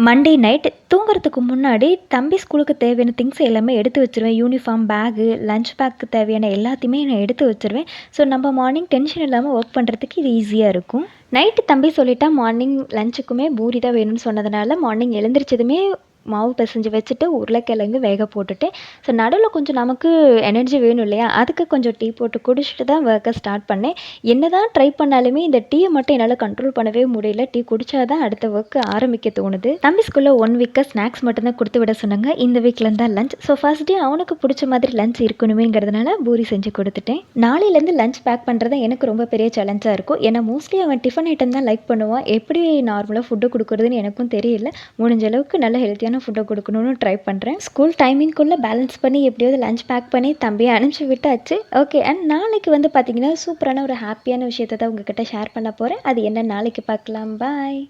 Monday night தூங்குறதுக்கு முன்னாடி தம்பி ஸ்கூலுக்கு தேவையான திங்ஸ் எல்லாமே எடுத்து வச்சுருவேன். யூனிஃபார்ம், பேகு, லஞ்ச் பேக்கு தேவையான எல்லாத்தையுமே நான் எடுத்து வச்சுருவேன். ஸோ நம்ம மார்னிங் டென்ஷன் இல்லாமல் ஒர்க் பண்ணுறதுக்கு இது ஈஸியாக இருக்கும். நைட்டு தம்பி சொல்லிட்டான் மார்னிங் லஞ்சுக்குமே பூரி தான் வேணும்னு சொன்னதுனால மார்னிங் எழுந்திரிச்சதுமே மாவு பிசைஞ்சு வச்சுட்டு உருளைக்கிழங்கு வேக போட்டுட்டேன். ஸோ நடுவில் கொஞ்சம் நமக்கு எனர்ஜி வேணும் இல்லையா, அதுக்கு கொஞ்சம் டீ போட்டு குடிச்சிட்டு தான் ஒர்க்கை ஸ்டார்ட் பண்ணேன். என்ன தான் ட்ரை பண்ணாலுமே இந்த டீயை மட்டும் என்னால் கண்ட்ரோல் பண்ணவே முடியல. டீ குடித்தா தான் அடுத்த ஒர்க்கு ஆரம்பிக்க தோணுது. தம்பி ஸ்கூலில் 1 வீக்காக ஸ்நாக்ஸ் மட்டும்தான் கொடுத்து விட சொன்னாங்க. இந்த வீக்லேருந்து தான் லஞ்ச். ஸோ ஃபர்ஸ்ட் டே அவனுக்கு பிடிச்ச மாதிரி லஞ்ச் இருக்கணுமேங்கிறதுனால பூரி செஞ்சு கொடுத்துட்டேன். நாளையிலேருந்து லஞ்ச் பேக் பண்ணுறது எனக்கு ரொம்ப பெரிய சேலஞ்சாக இருக்கும். ஏன்னா மோஸ்ட்லி அவன் டிஃபன் ஐட்டம் தான் லைக் பண்ணுவான். எப்படி நார்மலாக ஃபுட்டு கொடுக்குறதுன்னு எனக்கும் தெரியல. முடிஞ்ச அளவுக்கு நல்ல ஹெல்த்தியான ஃபுட்டை கொடுக்கணும்னு ட்ரை பண்ணுறேன். ஸ்கூல் டைமிங்குள்ளே பேலன்ஸ் பண்ணி எப்படியாவது லஞ்ச் பேக் பண்ணி தம்பியை அனுப்பிச்சி விட்டாச்சு. ஓகே, அண்ட் நாளைக்கு வந்து பார்த்திங்கன்னா சூப்பரான ஒரு ஹாப்பியான விஷயத்தை தான் உங்ககிட்ட ஷேர் பண்ண போகிறேன். அது என்ன நாளைக்கு பார்க்கலாம். பாய்.